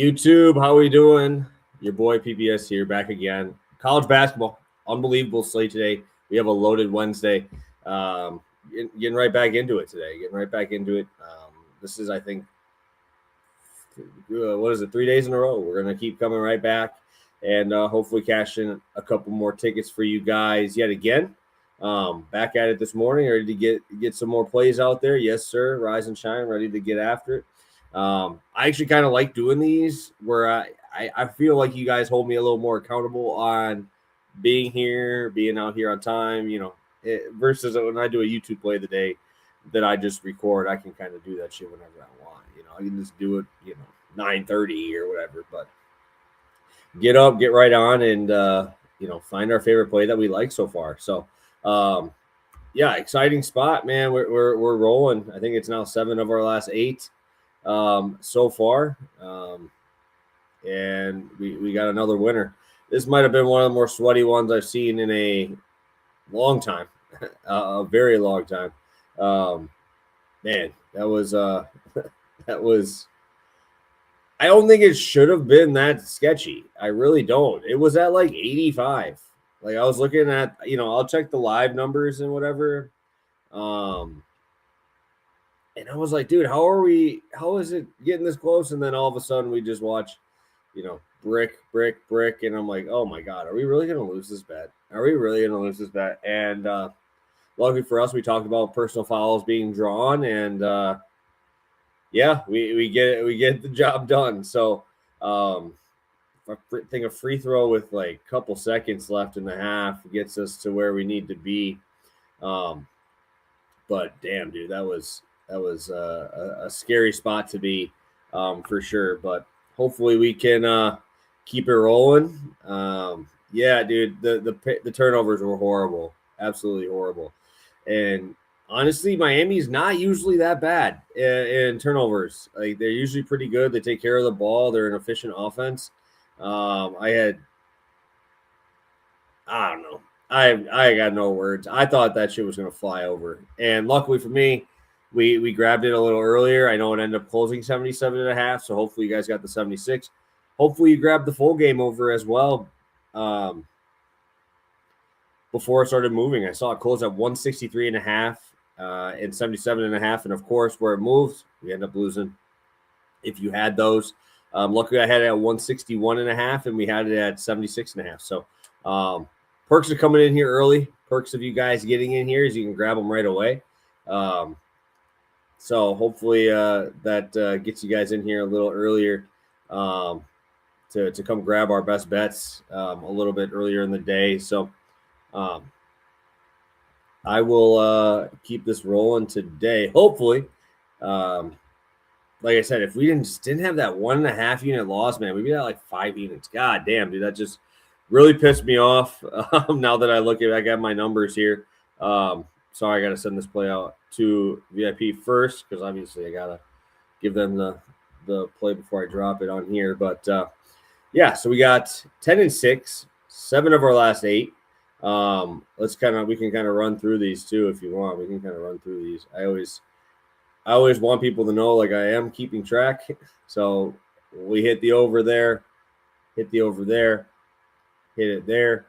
YouTube, how we doing? Your boy PPS here, back again. College basketball, unbelievable slate today. We have a loaded Wednesday. Getting right back into it today. This is, I think, 3 days in a row? We're going to keep coming right back and hopefully cash in a couple more tickets for you guys yet again. Back at it this morning, ready to get some more plays out there. Yes, sir. Rise and shine, ready to get after it. I actually kind of like doing these where I feel like you guys hold me a little more accountable on being here, being out here on time, versus when I do a YouTube play the day that I just record. I can kind of do that shit whenever I want. I can just do it, 9:30 or whatever. But get up, get right on, and find our favorite play that we like so far. So, exciting spot, man. We're rolling. I think it's now 7 of our last 8 so far, and we got another winner. This might have been one of the more sweaty ones I've seen in a long time, a very long time. Man, that was that was. I don't think it should have been that sketchy. I really don't. It was at like 85. Like I was looking at, I'll check the live numbers and whatever. And I was like, dude, how is it getting this close? And then all of a sudden we just watch, brick. And I'm like, oh my God, are we really going to lose this bet? And luckily for us, we talked about personal fouls being drawn, and we get the job done. So I think a free throw with like a couple seconds left in the half gets us to where we need to be. But damn, dude, that was a scary spot to be, for sure. But hopefully we can keep it rolling. Dude, the turnovers were horrible, absolutely horrible. And honestly, Miami's not usually that bad in turnovers. Like they're usually pretty good. They take care of the ball. They're an efficient offense. I don't know. I got no words. I thought that shit was going to fly over. And luckily for me, we grabbed it a little earlier. I know it ended up closing 77.5, so hopefully you guys got the 76. Hopefully you grabbed the full game over as well. Before it started moving, I saw it close at 163.5 and 77.5. And of course, where it moves, we end up losing. If you had those, luckily I had it at 161.5 and we had it at 76.5. So perks are coming in here early. Perks of you guys getting in here is you can grab them right away. So hopefully that gets you guys in here a little earlier to come grab our best bets a little bit earlier in the day. So I will keep this rolling today. Hopefully, like I said, if we didn't have that 1.5 unit loss, man, we'd be at like 5 units. God damn, dude, that just really pissed me off. Now that I got my numbers here. Sorry, I got to send this play out to VIP first because obviously I gotta give them the play before I drop it on here. But so we got 10-6, 7 of our last 8. We can kind of run through these too if you want. We can kind of run through these. I always want people to know like I am keeping track. So we hit the over there, hit it there.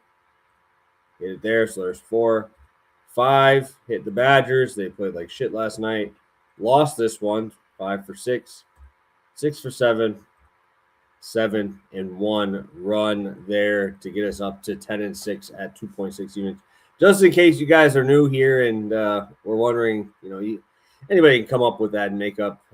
So there's 4, 5, hit the Badgers. They played like shit last night. Lost this one, 5 for 6, 6 for 7. 7-1 run there to get us up to 10-6 at 2.6 units. Just in case you guys are new here and we're wondering, anybody can come up with that and make up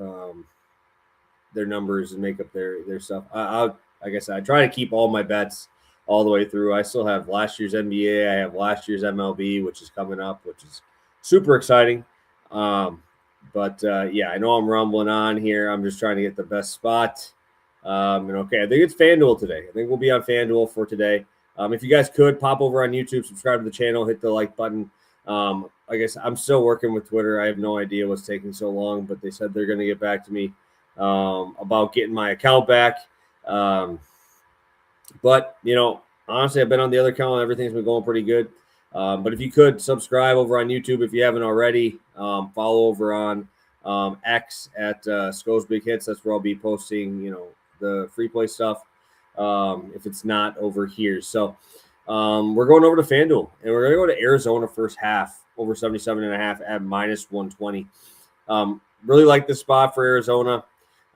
their numbers and make up their stuff. Like I said, I try to keep all my bets all the way through. I still have last year's NBA. I have last year's MLB, which is coming up, which is super exciting. I know I'm rumbling on here. I'm just trying to get the best spot. I think it's FanDuel today. I think we'll be on FanDuel for today. If you guys could pop over on YouTube, subscribe to the channel, hit the like button. I guess I'm still working with Twitter. I have no idea what's taking so long, but they said they're going to get back to me about getting my account back. Honestly, I've been on the other account and everything's been going pretty good. But if you could subscribe over on YouTube if you haven't already, follow over on X at Scovsbighits. That's where I'll be posting, the free play stuff if it's not over here. So we're going over to FanDuel, and we're going to go to Arizona first half over 77.5 at minus 120. Really like the spot for Arizona.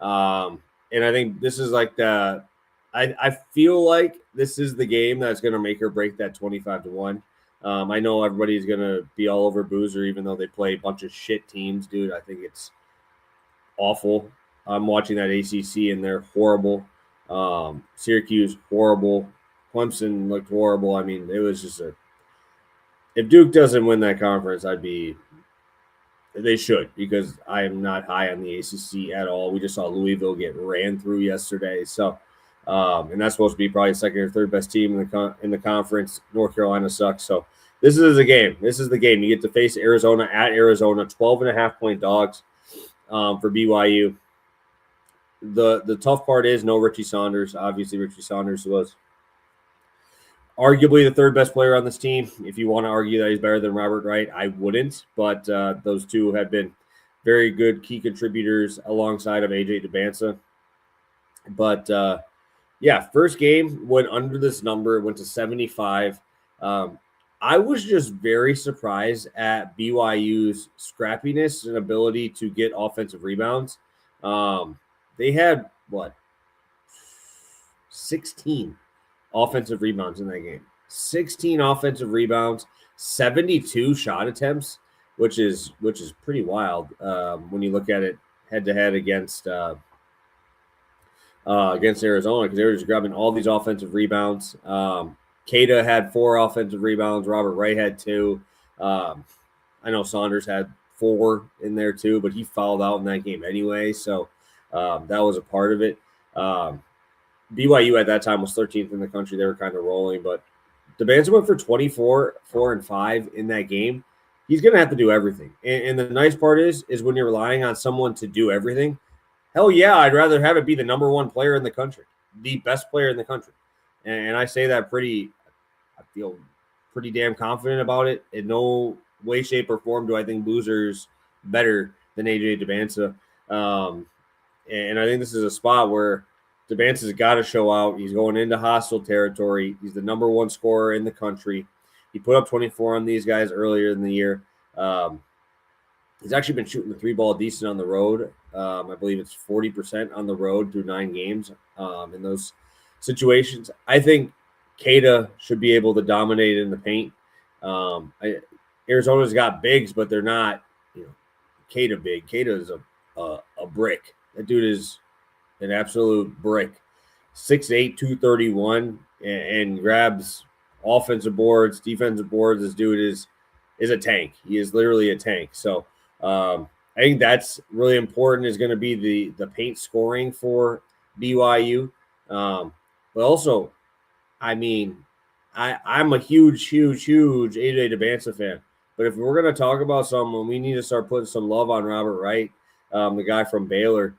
And I think this is like I feel like this is the game that's going to make or break that 25-1. I know everybody's going to be all over Boozer, even though they play a bunch of shit teams, dude. I think it's awful. I'm watching that ACC, and they're horrible. Syracuse, horrible. Clemson looked horrible. I mean, it was just if Duke doesn't win that conference, they should, because I am not high on the ACC at all. We just saw Louisville get ran through yesterday. So, and that's supposed to be probably second or third best team in the conference. North Carolina sucks. So this is a game. This is the game. You get to face Arizona at Arizona, 12.5-point dogs for BYU. The tough part is no Richie Saunders. Obviously, Richie Saunders was arguably the third best player on this team. If you want to argue that he's better than Robert Wright, I wouldn't. But those two have been very good key contributors alongside of AJ DeBansa. But, first game went under this number. It went to 75. I was just very surprised at BYU's scrappiness and ability to get offensive rebounds. They had, 16 offensive rebounds in that game. 16 offensive rebounds, 72 shot attempts, which is pretty wild when you look at it head to head against Arizona, because they were just grabbing all these offensive rebounds. Keita had 4 offensive rebounds. Robert Wright had 2. I know Saunders had 4 in there too, but he fouled out in that game anyway, so that was a part of it. BYU at that time was 13th in the country. They were kind of rolling, but DeBansa went for 24, 4, and 5 in that game. He's going to have to do everything. And the nice part is when you're relying on someone to do everything, hell yeah, I'd rather have it be the number 1 player in the country, the best player in the country. And I say that I feel pretty damn confident about it. In no way, shape, or form do I think Boozer's better than AJ DeBansa. And I think this is a spot where DeBansa's got to show out. He's going into hostile territory. He's the number 1 scorer in the country. He put up 24 on these guys earlier in the year. He's actually been shooting the 3-ball decent on the road. I believe it's 40% on the road through 9 games in those situations. I think Keita should be able to dominate in the paint. Arizona's got bigs, but they're not, Keita big. Keita is a brick. That dude is an absolute brick. 6'8", 231, and grabs offensive boards, defensive boards. This dude is a tank. He is literally a tank. So I think that's really important, is going to be the paint scoring for BYU. But also, I mean, I'm a huge AJ DeBansa fan. But if we're going to talk about someone, we need to start putting some love on Robert Wright, the guy from Baylor.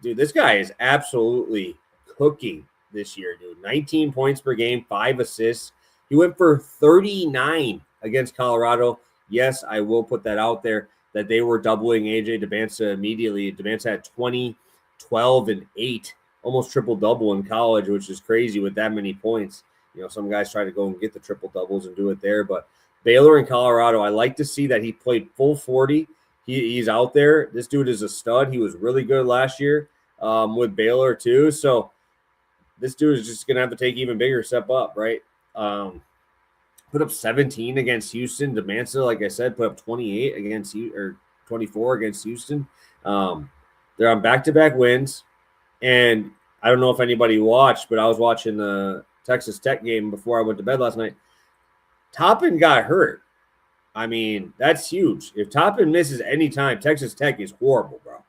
Dude, this guy is absolutely cooking this year, dude. 19 points per game, 5 assists. He went for 39 against Colorado. Yes, I will put that out there, that they were doubling AJ DeBansa immediately. DeBansa had 20, 12, and 8, almost triple-double in college, which is crazy with that many points. Some guys try to go and get the triple-doubles and do it there. But Baylor and Colorado, I like to see that he played full 40. He's out there. This dude is a stud. He was really good last year with Baylor too. So this dude is just going to have to take even bigger step up, right? Put up 17 against Houston. DeBansa, like I said, put up 28 against or 24 against Houston. They're on back-to-back wins. And I don't know if anybody watched, but I was watching the Texas Tech game before I went to bed last night. Toppin got hurt. I mean, that's huge. If Toppin misses any time, Texas Tech is horrible, bro.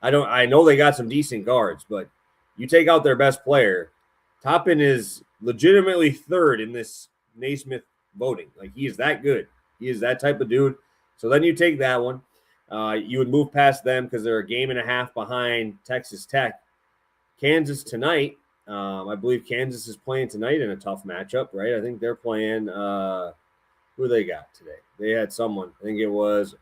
I know they got some decent guards, but you take out their best player, Toppin is legitimately third in this Naismith voting. Like, he is that good. He is that type of dude. So then you take that one. You would move past them because they're a game and a half behind Texas Tech. Kansas tonight. I believe Kansas is playing tonight in a tough matchup, right? I think they're playing who they got today. They had someone. I think it was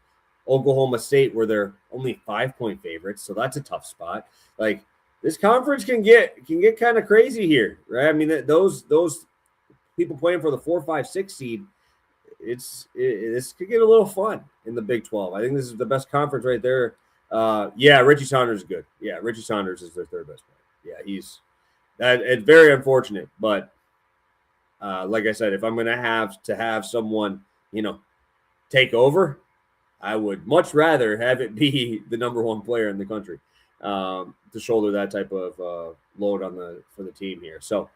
Oklahoma State, where they're only 5-point favorites, so that's a tough spot. Like, this conference can get kind of crazy here, right? I mean, those people playing for the 4, 5, 6 seed, this could get a little fun in the Big 12. I think this is the best conference right there. Yeah, Richie Saunders is good. Yeah, Richie Saunders is their third best player. Yeah, it's very unfortunate, but like I said, if I'm going to have someone, take over, I would much rather have it be the number one player in the country to shoulder that type of load for the team here. So,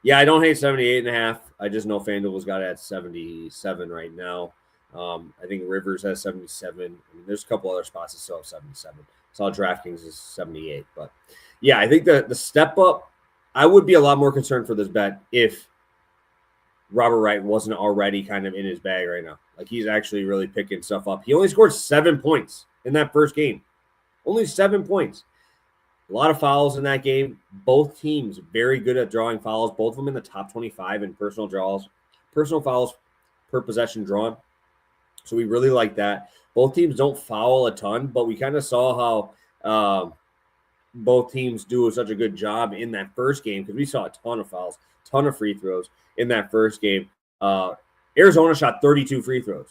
yeah, I don't hate 78.5. I just know FanDuel's got it at 77 right now. I think Rivers has 77. I mean, there's a couple other spots that still have 77. Saw DraftKings is 78. But, yeah, I think the step up, I would be a lot more concerned for this bet if Robert Wright wasn't already kind of in his bag right now. Like, he's actually really picking stuff up. He only scored 7 points in that first game. Only 7 points. A lot of fouls in that game. Both teams very good at drawing fouls. Both of them in the top 25 in personal fouls per possession drawn. So we really like that. Both teams don't foul a ton, but we kind of saw how both teams do such a good job in that first game because we saw a ton of fouls, ton of free throws in that first game. Arizona shot 32 free throws.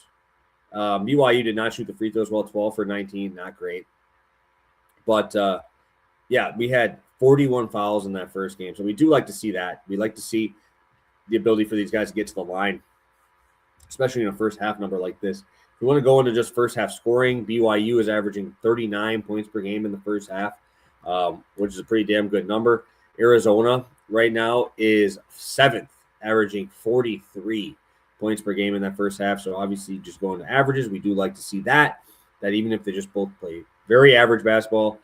BYU did not shoot the free throws well, 12 for 19, not great. But, yeah, we had 41 fouls in that first game. So we do like to see that. We like to see the ability for these guys to get to the line, especially in a first half number like this. If we want to go into just first half scoring, BYU is averaging 39 points per game in the first half, which is a pretty damn good number. Arizona right now is 7th, averaging 43 points per game in that first half. So obviously just going to averages, we do like to see that even if they just both play very average basketball,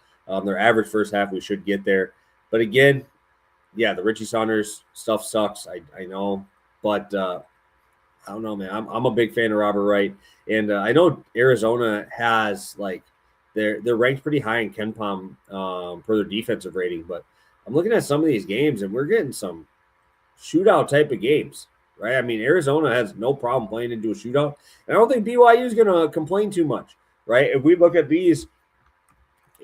their average first half, we should get there. But again, yeah, the Richie Saunders stuff sucks. I know, but I don't know, man. I'm a big fan of Robert Wright, and I know Arizona has they're ranked pretty high in KenPom per their defensive rating. But I'm looking at some of these games, and we're getting some shootout type of games, right? I mean, Arizona has no problem playing into a shootout, and I don't think BYU is going to complain too much, right? If we look at these.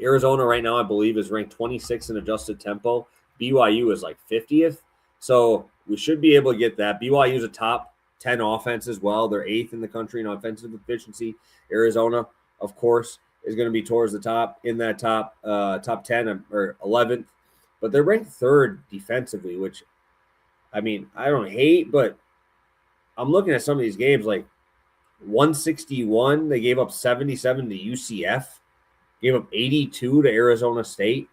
Arizona right now, I believe, is ranked 26th in adjusted tempo. BYU is 50th. So we should be able to get that. BYU is a top 10 offense as well. They're 8th in the country in offensive efficiency. Arizona, of course, is going to be towards the top in that top 10 or 11th. But they're ranked 3rd defensively, which, I mean, I don't hate, but I'm looking at some of these games 161. They gave up 77 to UCF. Gave up 82 to Arizona State,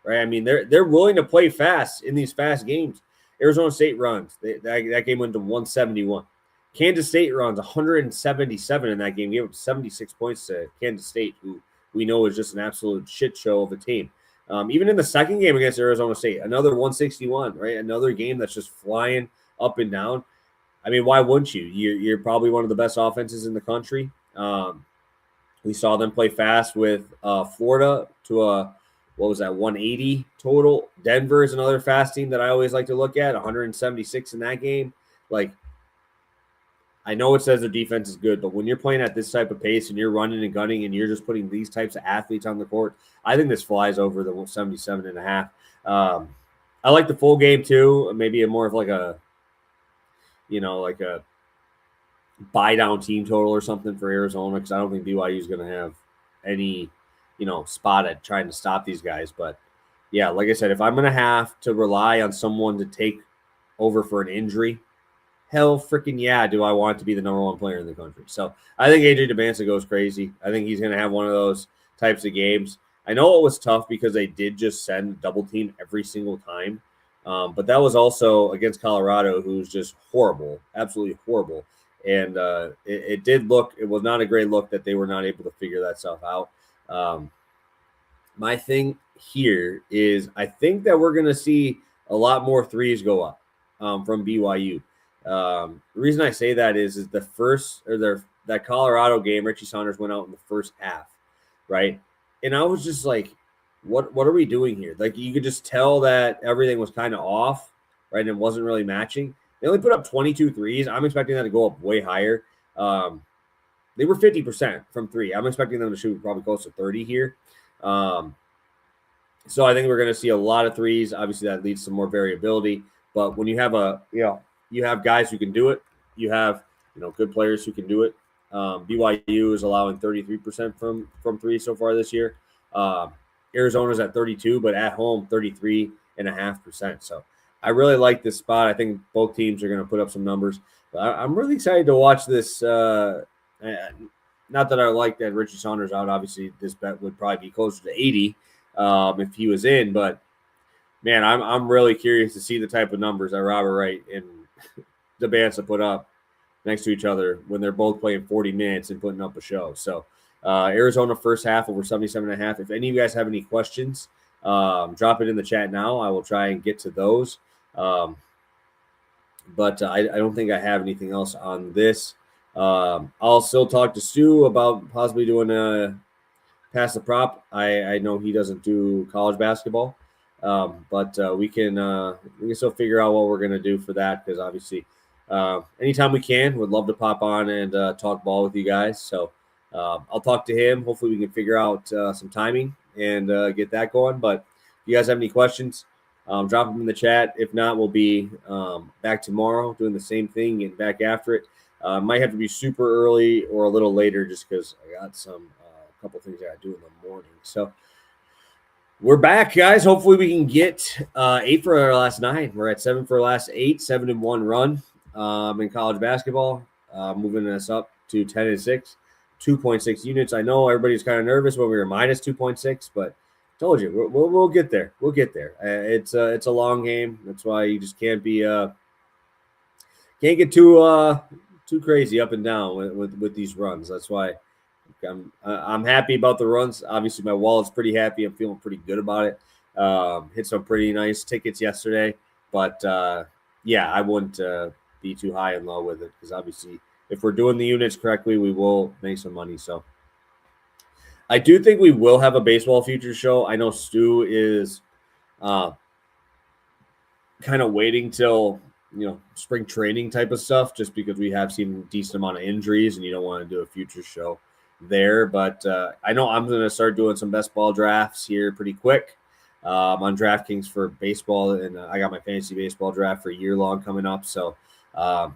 right? I mean, they're willing to play fast in these fast games. Arizona State runs. That game went to 171. Kansas State runs 177 in that game. Gave up 76 points to Kansas State, who we know is just an absolute shit show of a team. Even in the second game against Arizona State, another 161, right? Another game that's just flying up and down. I mean, why wouldn't you? You're probably one of the best offenses in the country. We saw them play fast with Florida to 180 total. Denver is another fast team that I always like to look at, 176 in that game. I know it says their defense is good, but when you're playing at this type of pace and you're running and gunning and you're just putting these types of athletes on the court, I think this flies over the 77.5. I like the full game too. Maybe more of a buy down team total or something for Arizona, because I don't think BYU is going to have any, spot at trying to stop these guys. But yeah, like I said, if I'm going to have to rely on someone to take over for an injury, hell freaking yeah, do I want to be the number one player in the country. So I think AJ DeBansa goes crazy. I think he's going to have one of those types of games. I know it was tough because they did just send double team every single time. But that was also against Colorado, who's just horrible, absolutely horrible. And it was not a great look that they were not able to figure that stuff out. My thing here is I think that we're going to see a lot more threes go up from BYU. The reason I say that is that Colorado game, Richie Saunders went out in the first half, right? And I was just like, what are we doing here? You could just tell that everything was kind of off, right? And it wasn't really matching. They only put up 22 threes. I'm expecting that to go up way higher. They were 50% from three. I'm expecting them to shoot probably close to 30 here. So I think we're going to see a lot of threes. Obviously, that leads to more variability. But when you have you have guys who can do it. You have good players who can do it. BYU is allowing 33% from three so far this year. Arizona's at 32, but at home 33.5%. So I really like this spot. I think both teams are going to put up some numbers. But I'm really excited to watch this. Not that I like that Richie Saunders out. Obviously, this bet would probably be closer to 80 if he was in. But man, I'm really curious to see the type of numbers that Robert Wright and Dabanza put up next to each other when they're both playing 40 minutes and putting up a show. So Arizona first half over 77.5. If any of you guys have any questions, drop it in the chat now. I will try and get to those. But I don't think I have anything else on this. I'll still talk to Stu about possibly doing a pass the prop. I know he doesn't do college basketball, but we can still figure out what we're gonna do for that, because obviously anytime we can, would love to pop on and talk ball with you guys. So I'll talk to him. Hopefully we can figure out some timing and get that going. But if you guys have any questions, drop them in the chat. If not, we'll be back tomorrow doing the same thing and back after it. Might have to be super early or a little later just because I got some couple things I got to do in the morning. So we're back, guys. Hopefully we can get 8 for our last 9. We're at 7 for our last 8, 7-1 run in college basketball, moving us up to 10-6, 2.6 units. I know everybody's kind of nervous when we were minus 2.6, but told you we'll get there. We'll get there. It's a long game. That's why you just can't get too crazy up and down with these runs. That's why I'm happy about the runs. Obviously, my wallet's pretty happy. I'm feeling pretty good about it. Hit some pretty nice tickets yesterday, but I wouldn't be too high and low with it, because obviously, if we're doing the units correctly, we will make some money. So I do think we will have a baseball futures show. I know Stu is kind of waiting till spring training type of stuff, just because we have seen a decent amount of injuries and you don't want to do a futures show there. But I know I'm going to start doing some best ball drafts here pretty quick on DraftKings for baseball, and I got my fantasy baseball draft for a year long coming up. So I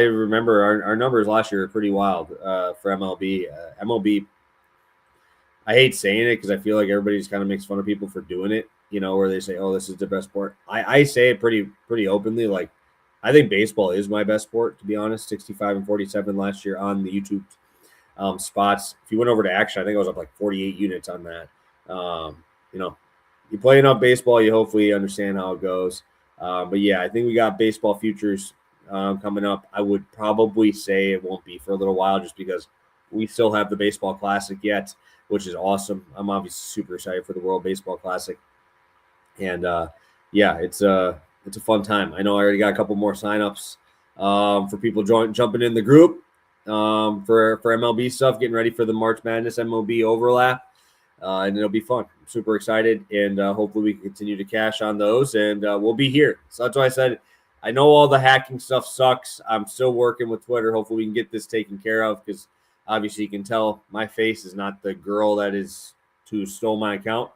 remember our numbers last year were pretty wild for MLB. MLB, I hate saying it because I feel like everybody just kind of makes fun of people for doing it, where they say, oh, this is the best sport. I say it pretty openly. Like, I think baseball is my best sport, to be honest. 65 and 47 last year on the YouTube spots. If you went over to action, I think I was up like 48 units on that. You play enough baseball, you hopefully understand how it goes. But yeah, I think we got baseball futures coming up. I would probably say it won't be for a little while, just because we still have the Baseball Classic yet, which is awesome. I'm obviously super excited for the World Baseball Classic. And it's a fun time. I know I already got a couple more signups for people jumping in the group for MLB stuff, getting ready for the March Madness MLB overlap. And it'll be fun. I'm super excited, and hopefully we can continue to cash on those, and we'll be here. So that's why I said I know all the hacking stuff sucks. I'm still working with Twitter. Hopefully we can get this taken care of, because obviously you can tell my face is not the girl that is who stole my account.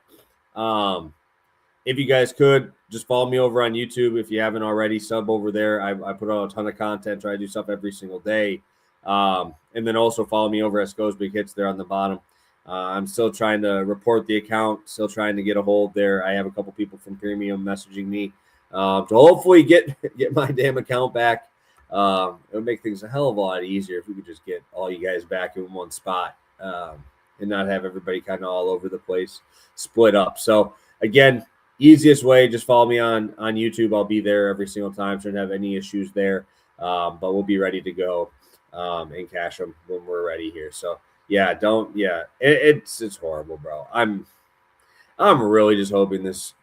If you guys could, just follow me over on YouTube. If you haven't already, sub over there. I put out a ton of content, try to do stuff every single day. And then also follow me over at Scovsbighits there on the bottom. I'm still trying to report the account, still trying to get a hold there. I have a couple people from Premium messaging me to hopefully get my damn account back. It would make things a hell of a lot easier if we could just get all you guys back in one spot and not have everybody kind of all over the place, split up. So again, easiest way, just follow me on YouTube. I'll be there every single time. Shouldn't have any issues there, but we'll be ready to go and cash them when we're ready here. So yeah, it's horrible, bro. I'm really just hoping these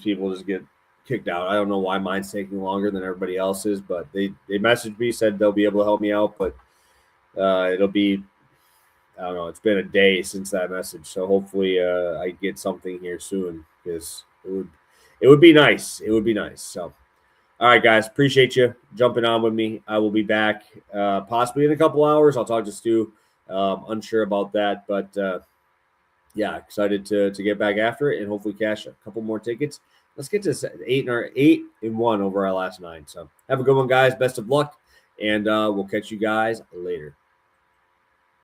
people just get kicked out. I don't know why mine's taking longer than everybody else's, but they messaged me, said they'll be able to help me out, but it'll be, I don't know, it's been a day since that message, so hopefully I get something here soon, because it would be nice. It would be nice. So all right, guys, appreciate you jumping on with me. I will be back possibly in a couple hours. I'll talk to Stu. Unsure about that, but yeah, excited to get back after it and hopefully cash a couple more tickets. Let's get to 8-1 over our last 9. So have a good one, guys. Best of luck, and we'll catch you guys later.